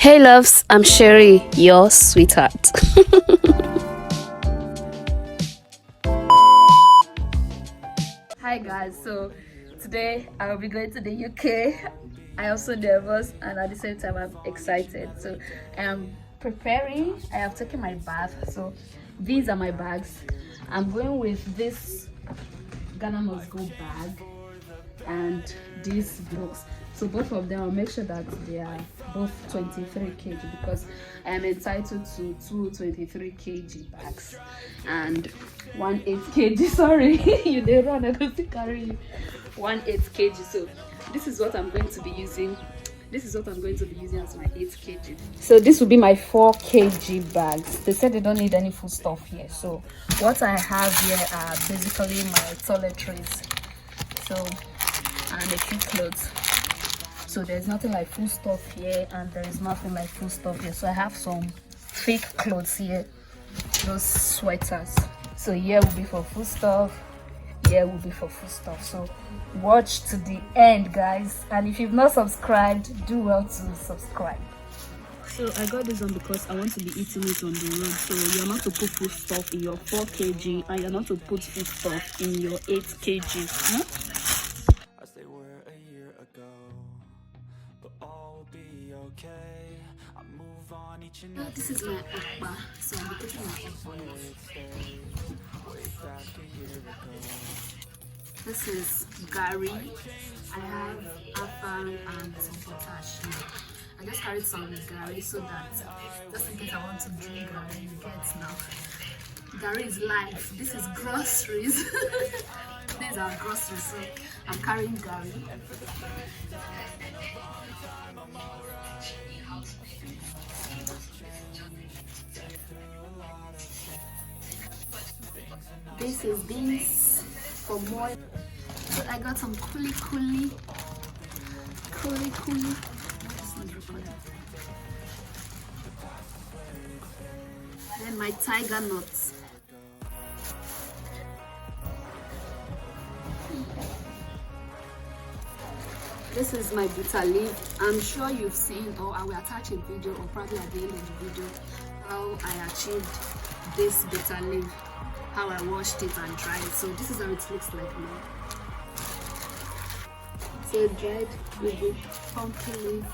Hey loves, I'm Sherry, your sweetheart. Hi guys, so today I will be going to the UK. I also nervous and at the same time I'm excited. So I am preparing. I have taken my bath. So these are my bags. I'm going with this Ghana must go bag and these books. So both of them, I'll make sure that they are both 23 kg because I am entitled to two 23 kg bags and 1 8 kg. Sorry, you did run. I don't carry 1 8 kg. So this is what I'm going to be using. This is what I'm going to be using as my 8 kg. So this will be my 4 kg bags. They said they don't need any food stuff here. So what I have here are basically my toiletries. So and a few clothes. So there's nothing like food stuff here and there is nothing like food stuff here. So I have some fake clothes here, those sweaters. So here will be for food stuff, here will be for food stuff. So watch to the end guys, and if you've not subscribed, do well to subscribe. So I got this one because I want to be eating it on the road. So you're not to put food stuff in your 4 kg and you're not to put food stuff in your 8 kg. Huh? This is my akpa, so I'm putting my akpa on it. This is Gary. I have afang and some potash here. I just carried some Gary so that just in case I want to drink Gary, you get now. Gary is life. This is groceries. These are groceries, so I'm carrying Gary. This is beans for more. So I got some kuli. Then my tiger nuts. This is my bitter leaf. I'm sure you've seen, or I will attach a video, or probably at the end of the video, how I achieved this bitter leaf, how I washed it and dried it. So this is how it looks like now. So dried with the pumpkin leaf.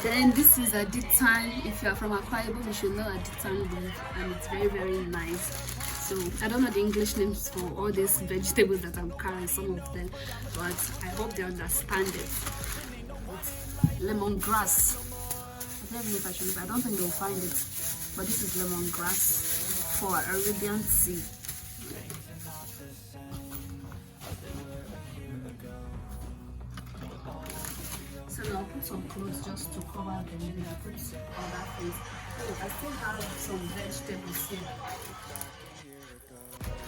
Then this is a ditan. If you are from Akwa Ibom, you should know a ditan leaf, and it's very, very nice. So I don't know the English names for all these vegetables that I'm carrying, some of them, but I hope they understand it. It's lemongrass. I don't know if I should, I don't think they'll find it, but this is lemongrass for Arabian tea. So now I'll put some clothes just to cover the lid. I put other things. Oh, I still have some vegetables here.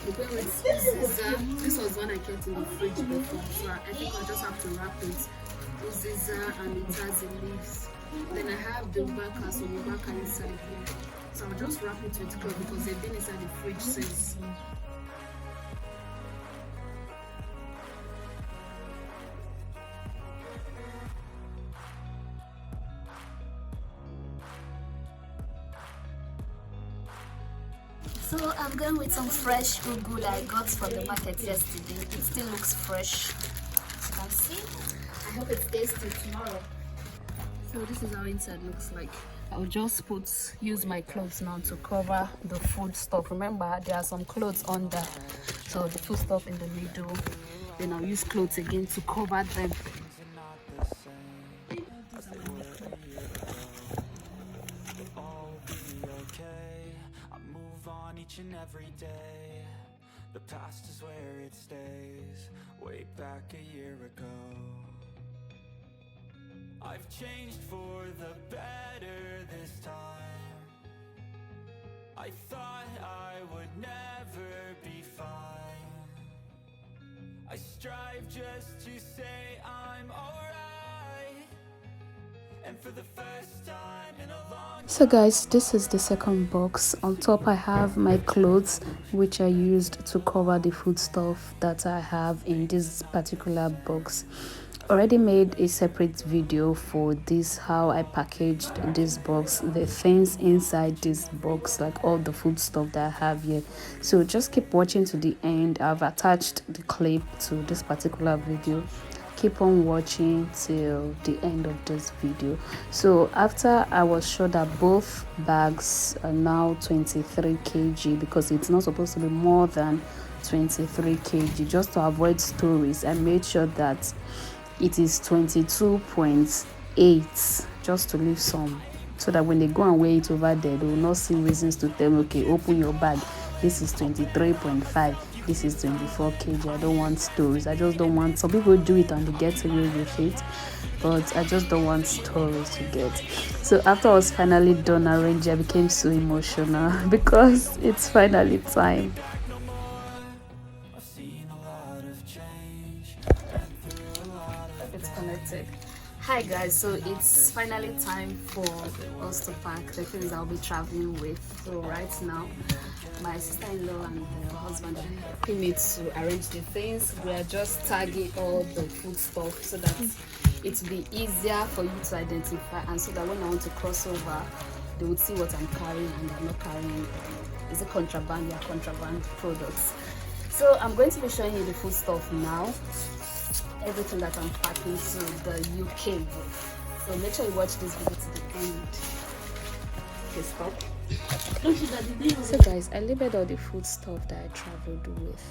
This was one I kept in the fridge before, so I think I'll just have to wrap it. Uziza and it has the leaves. Then I have the baka, so the baka inside here. So I'll just wrap it with cloth because they've been inside the fridge since. So I'm going with some fresh ugu that I got from the market yesterday. It still looks fresh, as you can see. I hope it's tasty tomorrow. So this is how inside looks like. I'll just use my clothes now to cover the food stuff. Remember, there are some clothes under, so the food stuff in the middle. Then I'll use clothes again to cover them. Each and every day, the past is where it stays. Way back a year ago, I've changed for the better this time. I thought I would never be fine. I strive just to say I'm alright, and for the first time in a long. So guys, this is the second box. On top I have my clothes, which I used to cover the food stuff that I have in this particular box. already made a separate video for this, how I packaged this box, the things inside this box, like all the food stuff that I have here. So just keep watching to the end. I've attached the clip to this particular video. Keep on watching till the end of this video. So after I was sure that both bags are now 23 kg, because it's not supposed to be more than 23 kg, just to avoid stories, I made sure that it is 22.8, just to leave some, so that when they go and weigh it over there, they will not see reasons to tell me, okay, open your bag, this is 23.5, this is 24 kg. I don't want stories. I just don't want, some people do it and they get away with it, but I just don't want stories to get. So after I was finally done arranging, I became so emotional because it's finally time. It's connected. Hi guys, so it's finally time for us to pack the things I'll be traveling with. So right now my sister-in-law and her husband are helping me to arrange the things. We are just tagging all the food stuff so that it will be easier for you to identify, and so that when I want to cross over, they would see what I'm carrying and I'm not carrying. Is it contraband? Yeah, contraband products. So I'm going to be showing you the food stuff now, everything that I'm packing to the UK with. So make sure you watch this video to the end. Okay, stop. So guys, I labeled all the food stuff that I traveled with.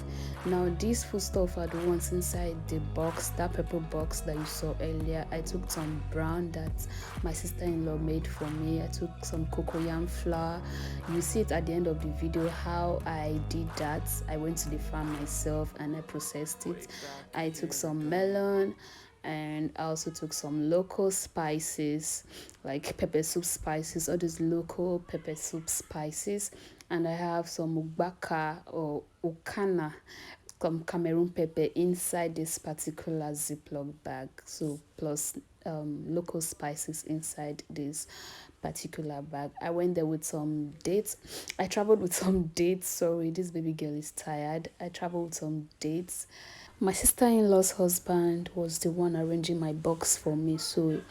Now these food stuff are the ones inside the box, that purple box that you saw earlier. I took some brown that my sister-in-law made for me. I took some cocoyam flour. You see it at the end of the video how I did that. I went to the farm myself and I processed it. I took some melon, and I also took some local spices like pepper soup spices, all these local pepper soup spices, and I have some ubaka or okana, some Cameroon pepper inside this particular Ziploc bag. So plus local spices inside this particular bag. I went there with some dates. I traveled with some dates. Sorry, this baby girl is tired. I traveled with some dates. My sister-in-law's husband was the one arranging my box for me, so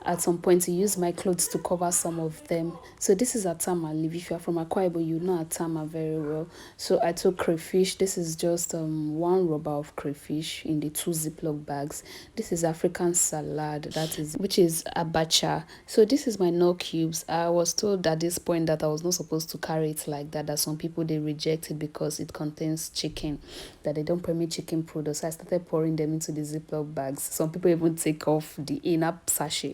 at some point he used my clothes to cover some of them. So this is Atama leaf. If you are from Akwa Ibom, you know Atama very well. So I took crayfish. This is just one rubber of crayfish in the 2 Ziploc bags. This is African salad, that is, which is abacha. So this is my nut cubes. I was told at this point that I was not supposed to carry it like that, that some people they reject it because it contains chicken, that they don't permit chicken products. So I started pouring them into the Ziploc bags. Some people even take off the inner sachet,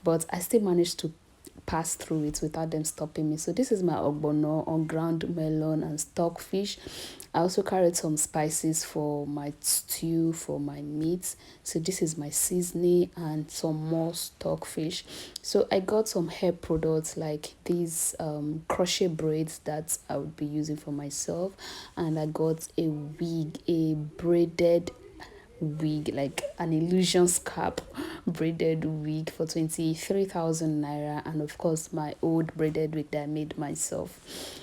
but I still managed to pass through it without them stopping me. So this is my ogbono, on ground melon and stockfish. I also carried some spices for my stew, for my meat. So this is my seasoning and some more stockfish. So I got some hair products like these crochet braids that I would be using for myself, and I got a wig, a braided wig, like an illusion scalp braided wig for 23,000 naira, and of course my old braided wig that I made myself.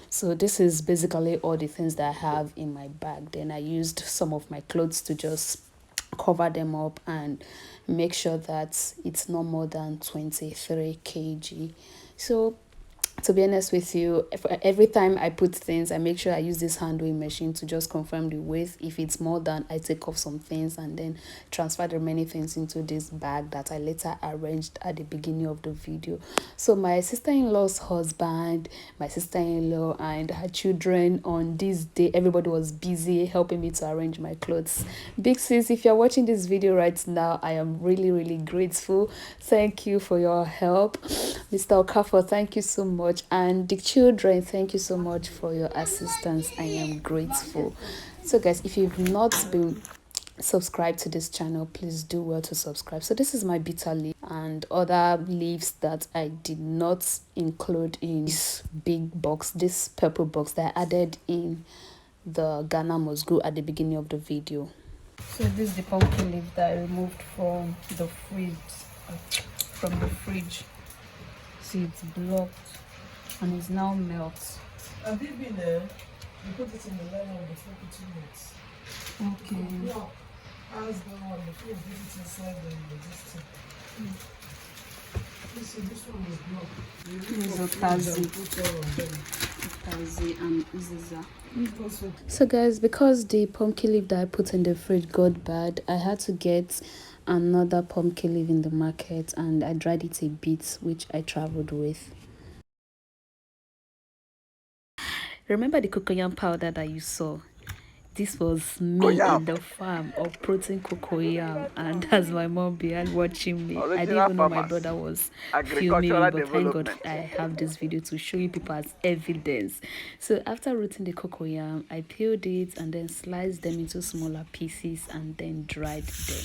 So this is basically all the things that I have in my bag. Then I used some of my clothes to just cover them up and make sure that it's no more than 23 kg. So to be honest with you, every time I put things, I make sure I use this hand weighing machine to just confirm the weight. If it's more than, I take off some things and then transfer the remaining things into this bag that I later arranged at the beginning of the video. So my sister-in-law's husband, my sister-in-law and her children, on this day, everybody was busy helping me to arrange my clothes. Big sis, if you're watching this video right now, I am really grateful. Thank you for your help. Mr. Okafor, thank you so much. And the children, thank you so much for your assistance. I am grateful. So guys, if you've not been subscribed to this channel, please do well to subscribe. So this is my bitter leaf and other leaves that I did not include in this big box, this purple box that I added in the Ghana must go at the beginning of the video. So this is the pumpkin leaf that I removed from the fridge. See, it's blocked and it's now melt. Have you been there? You put it in the nylon before putting it. Okay. No. As the one, the food is inside the logistic. You see, this one is blocked. This is Otazi and Uziza. So guys, because the pumpkin leaf that I put in the fridge got bad, I had to get another pumpkin leaf in the market, and I dried it a bit, which I traveled with. Remember the cocoyam powder that you saw? This was me in the farm of protein cocoyam, and that's my mom behind watching me. I didn't even know my brother was filming me, but thank God I have this video to show you people as evidence. So after rooting the cocoyam, I peeled it and then sliced them into smaller pieces and then dried them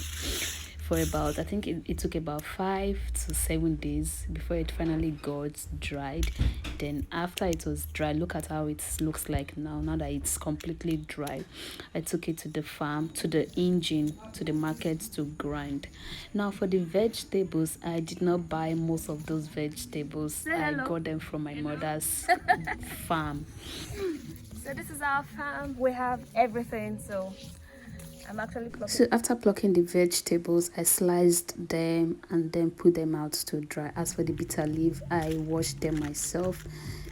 for about, I think it took about 5 to 7 days before it finally got dried. Then after it was dry, look at how it looks like now that it's completely dry. I took it to the farm, to the engine, to the market to grind. Now for the vegetables, I did not buy most of those vegetables. I got them from my mother's farm. So this is our farm. We have everything. So I'm actually plucking. So after plucking the vegetables, I sliced them and then put them out to dry. As for the bitter leaf, I washed them myself.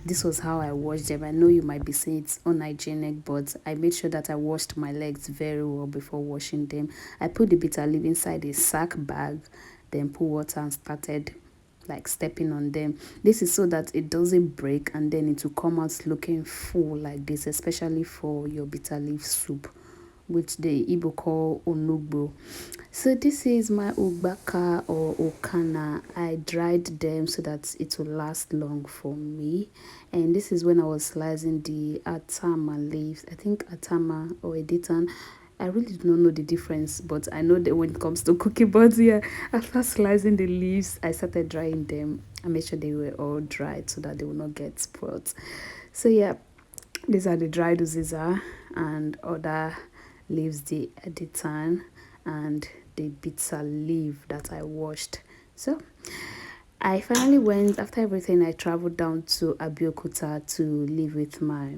This was how I washed them. I know you might be saying it's unhygienic, but I made sure that I washed my legs very well before washing them. I put the bitter leaf inside a sack bag, then put water and started like stepping on them. This is so that it doesn't break and then it will come out looking full like this, especially for your bitter leaf soup, which the Igbo call onugbo. So this is my ugbaka or okana. I dried them so that it will last long for me. And this is when I was slicing the atama leaves. I think atama or editan. I really do not know the difference, but I know that when it comes to cooking, but yeah, after slicing the leaves, I started drying them. I made sure they were all dried so that they will not get spoiled. So yeah, these are the dried uziza and other leaves, the editan and the bitter leaf that I washed. So I finally went, after everything, I traveled down to Abeokuta to live with my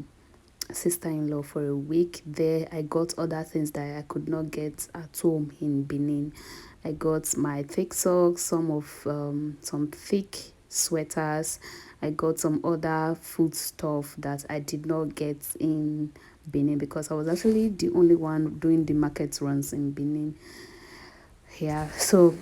sister-in-law for a week. There I got other things that I could not get at home in Benin. I got my thick socks, some thick sweaters. I got some other food stuff that I did not get in Benin because I was actually the only one doing the market runs in Benin. Yeah, so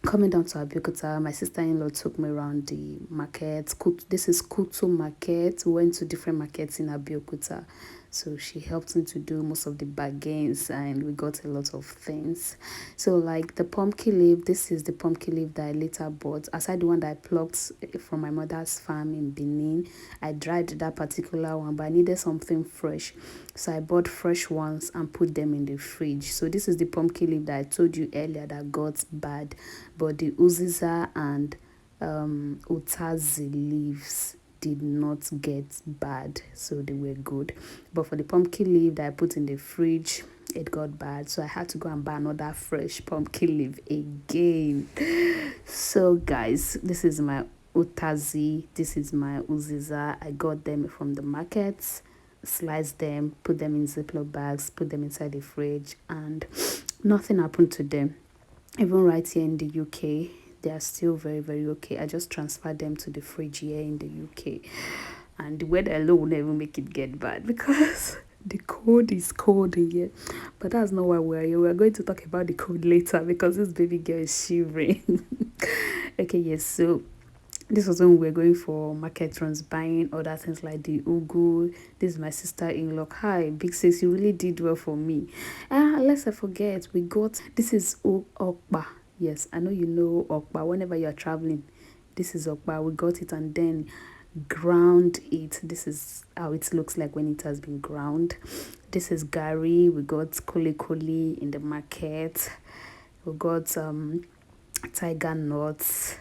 coming down to Abeokuta, my sister-in-law took me around the market. This is Kutu market. We went to different markets in Abeokuta. So she helped me to do most of the bargains and we got a lot of things. So like the pumpkin leaf, this is the pumpkin leaf that I later bought. Aside the one that I plucked from my mother's farm in Benin, I dried that particular one, but I needed something fresh. So I bought fresh ones and put them in the fridge. So this is the pumpkin leaf that I told you earlier that got bad, but the uziza and utazi leaves did not get bad, so they were good. But for the pumpkin leaf that I put in the fridge, it got bad, so I had to go and buy another fresh pumpkin leaf again. So guys, this is my utazi, this is my uziza. I got them from the markets, sliced them, put them in Ziploc bags, put them inside the fridge, and nothing happened to them. Even right here in the UK, they are still very, very okay. I just transferred them to the fridge here in the UK, and the weather alone will never make it get bad because the cold is cold in here. But that's not why we're here. We're going to talk about the cold later because this baby girl is shivering. Okay, yes, so this was when we were going for market runs, buying other things like the ugu. This is my sister-in-law. Hi, big sis, you really did well for me. Lest I forget, we got, this is okpa. Yes, I know you know okpa. Whenever you're traveling, this is okpa. We got it and then ground it. This is how it looks like when it has been ground. This is gari. We got kuli in the market. We got tiger nuts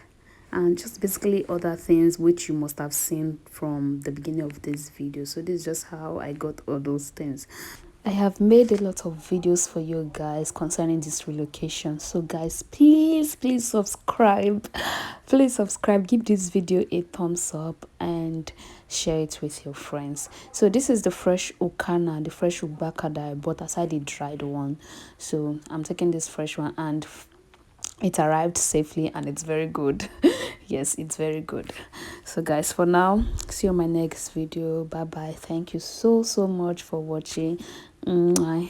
and just basically other things which you must have seen from the beginning of this video. So this is just how I got all those things. I have made a lot of videos for you guys concerning this relocation, so guys, please subscribe. Please subscribe, give this video a thumbs up and share it with your friends. So this is the fresh okana, the fresh ubaka that I bought aside the dried one. So I'm taking this fresh one and it arrived safely and it's very good. Yes, it's very good. So guys, for now, see you on my next video. Bye bye. Thank you so much for watching. Mwah.